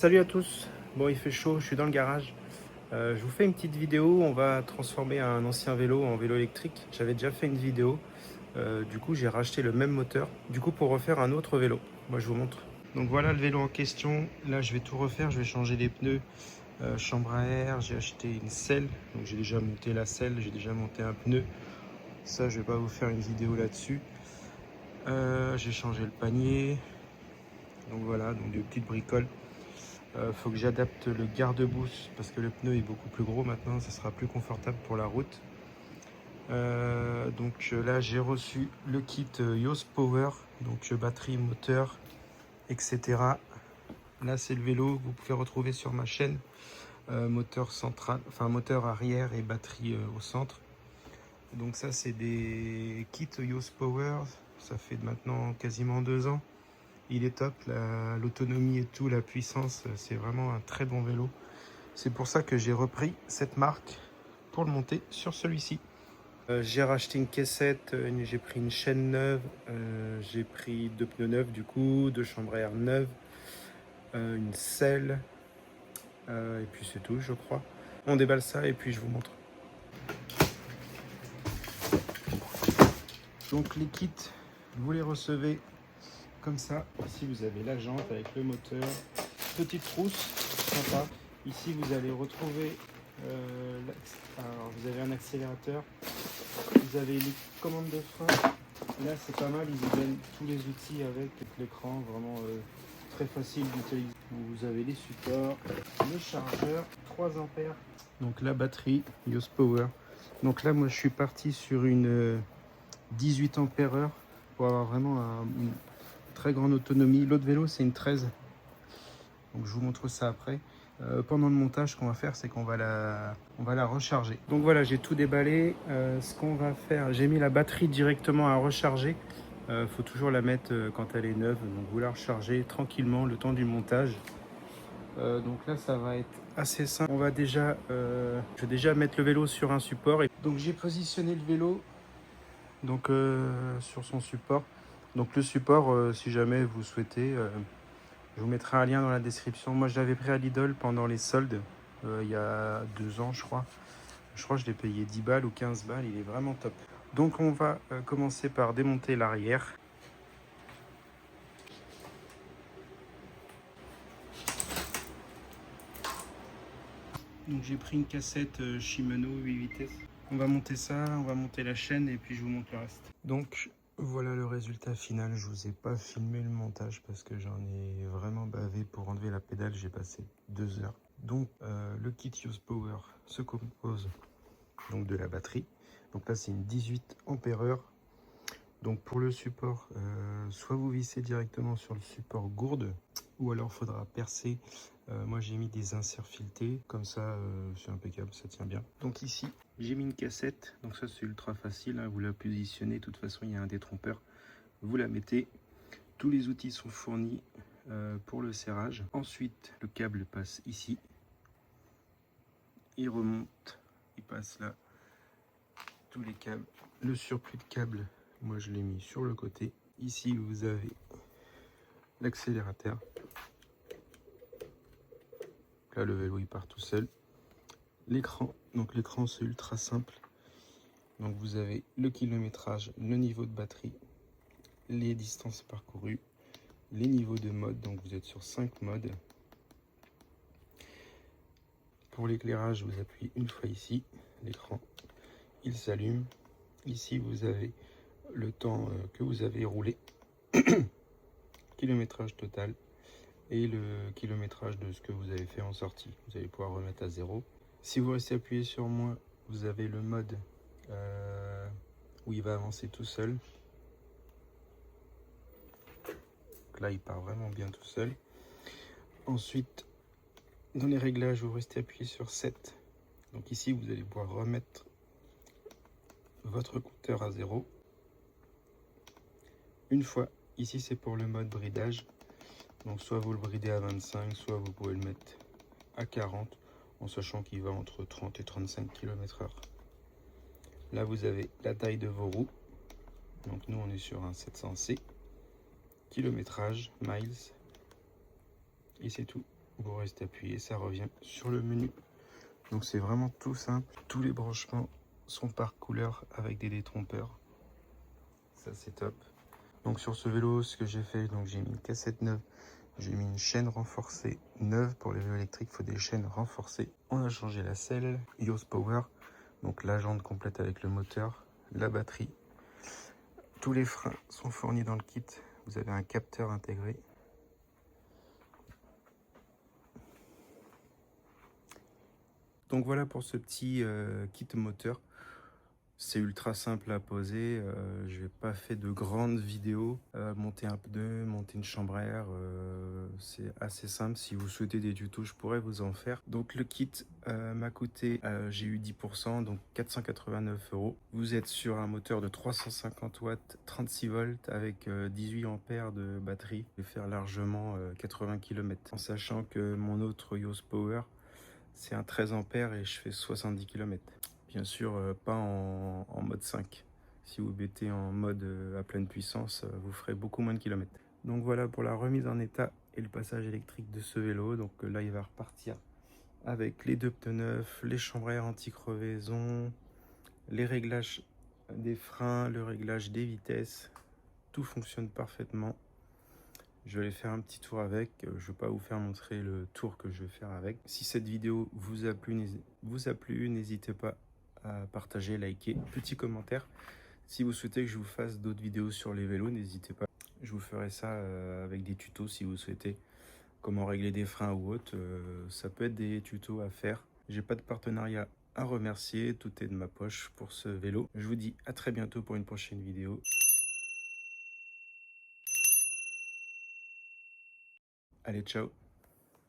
Salut à tous, bon il fait chaud, je suis dans le garage. Je vous fais une petite vidéo, on va transformer un ancien vélo en vélo électrique. J'avais déjà fait une vidéo, du coup j'ai racheté le même moteur, du coup pour refaire un autre vélo. Moi je vous montre. Donc voilà le vélo en question, là je vais tout refaire, je vais changer les pneus, chambre à air, j'ai acheté une selle, donc j'ai déjà monté la selle, j'ai déjà monté un pneu. Ça je vais pas vous faire une vidéo là-dessus. J'ai changé le panier, donc voilà, donc des petites bricoles. Faut que j'adapte le garde-boue parce que le pneu est beaucoup plus gros maintenant, ça sera plus confortable pour la route. Là j'ai reçu le kit Yoast Power, donc batterie, moteur, etc. Là c'est le vélo que vous pouvez retrouver sur ma chaîne. Moteur central, enfin moteur arrière et batterie au centre. Donc ça c'est des kits Yoast Power, ça fait maintenant quasiment 2 ans. Il est top, l'autonomie et tout, la puissance, c'est vraiment un très bon vélo. C'est pour ça que j'ai repris cette marque pour le monter sur celui-ci. J'ai racheté une caissette, j'ai pris une chaîne neuve, j'ai pris 2 pneus neufs du coup, 2 chambres à air neuves, une selle, et puis c'est tout je crois. On déballe ça et puis je vous montre. Donc les kits, vous les recevez comme ça. Ici vous avez la jante avec le moteur, petite trousse, sympa. Ici vous allez retrouver, alors vous avez un accélérateur, vous avez les commandes de frein. Là c'est pas mal, ils vous donnent tous les outils avec l'écran, vraiment très facile d'utiliser. Vous avez les supports, le chargeur, 3 ampères. Donc la batterie, Yoast Power. Donc là moi je suis parti sur une 18 ampères heure pour avoir vraiment une très grande autonomie. L'autre vélo c'est une 13. Donc je vous montre ça après. Pendant le montage, ce qu'on va faire, c'est qu'on va la recharger. Donc voilà, j'ai tout déballé. Ce qu'on va faire, j'ai mis la batterie directement à recharger. Faut toujours la mettre quand elle est neuve. Donc vous la rechargez tranquillement le temps du montage. Donc là, ça va être assez simple. Je vais déjà mettre le vélo sur un support. Donc j'ai positionné le vélo sur son support. Donc le support, si jamais vous souhaitez, je vous mettrai un lien dans la description. Moi, je l'avais pris à Lidl pendant les soldes, il y a 2 ans, je crois. Je crois que je l'ai payé 10 balles ou 15 balles. Il est vraiment top. Donc, on va commencer par démonter l'arrière. Donc, j'ai pris une cassette Shimano 8 vitesses. On va monter ça, on va monter la chaîne et puis je vous montre le reste. Donc, voilà le résultat final. Je vous ai pas filmé le montage parce que j'en ai vraiment bavé pour enlever la pédale. J'ai passé 2 heures. Donc, le kit Yoast Power se compose donc de la batterie. Donc là, c'est une 18 ampères heure. Donc pour le support, soit vous vissez directement sur le support gourde, ou alors il faudra percer. Moi, j'ai mis des inserts filetés, comme ça, c'est impeccable, ça tient bien. Donc ici, j'ai mis une cassette. Donc ça, c'est ultra facile, hein, vous la positionnez. De toute façon, il y a un détrompeur. Vous la mettez. Tous les outils sont fournis pour le serrage. Ensuite, le câble passe ici. Il remonte, il passe là. Tous les câbles. Le surplus de câbles, moi je l'ai mis sur le côté. Ici vous avez l'accélérateur. Là le vélo il part tout seul. L'écran, donc l'écran c'est ultra simple. Donc vous avez le kilométrage, le niveau de batterie, les distances parcourues, les niveaux de mode. Donc vous êtes sur 5 modes. Pour l'éclairage, vous appuyez une fois ici, l'écran, il s'allume. Ici vous avez le temps que vous avez roulé, kilométrage total et le kilométrage de ce que vous avez fait en sortie. Vous allez pouvoir remettre à 0. Si vous restez appuyé sur moi, vous avez le mode où il va avancer tout seul. Donc là, il part vraiment bien tout seul. Ensuite, dans les réglages, vous restez appuyé sur 7. Donc ici, vous allez pouvoir remettre votre compteur à 0. Une fois, ici, c'est pour le mode bridage. Donc soit vous le bridez à 25, soit vous pouvez le mettre à 40, en sachant qu'il va entre 30 et 35 km/h. Là, vous avez la taille de vos roues. Donc nous, on est sur un 700C. Kilométrage, miles. Et c'est tout. Vous restez appuyé, ça revient sur le menu. Donc c'est vraiment tout simple. Tous les branchements sont par couleur avec des détrompeurs. Ça c'est top. Donc sur ce vélo, ce que j'ai fait, donc j'ai mis une cassette neuve, j'ai mis une chaîne renforcée neuve. Pour les vélos électriques, il faut des chaînes renforcées. On a changé la selle, YOS Power, donc la jante complète avec le moteur, la batterie. Tous les freins sont fournis dans le kit. Vous avez un capteur intégré. Donc voilà pour ce petit kit moteur. C'est ultra simple à poser. Je n'ai pas fait de grandes vidéos. Monter un pneu, monter une chambre à air, c'est assez simple. Si vous souhaitez des tutos, je pourrais vous en faire. Donc le kit m'a coûté, j'ai eu 10%, donc 489 €. Vous êtes sur un moteur de 350 watts, 36 volts avec 18 ampères de batterie. Je vais faire largement 80 km. En sachant que mon autre YOS Power, c'est un 13 ampères et je fais 70 km. Bien sûr, pas en mode 5. Si vous mettez en mode à pleine puissance, vous ferez beaucoup moins de kilomètres. Donc voilà pour la remise en état et le passage électrique de ce vélo. Donc là, il va repartir avec les 2 pneus neufs, les chambres à air anti-crevaison, les réglages des freins, le réglage des vitesses. Tout fonctionne parfaitement. Je vais aller faire un petit tour avec. Je ne vais pas vous faire montrer le tour que je vais faire avec. Si cette vidéo vous a plu, n'hésitez pas à partager, liker, petit commentaire. Si vous souhaitez que je vous fasse d'autres vidéos sur les vélos, n'hésitez pas. Je vous ferai ça avec des tutos si vous souhaitez. Comment régler des freins ou autre. Ça peut être des tutos à faire. J'ai pas de partenariat à remercier. Tout est de ma poche pour ce vélo. Je vous dis à très bientôt pour une prochaine vidéo. Allez, ciao!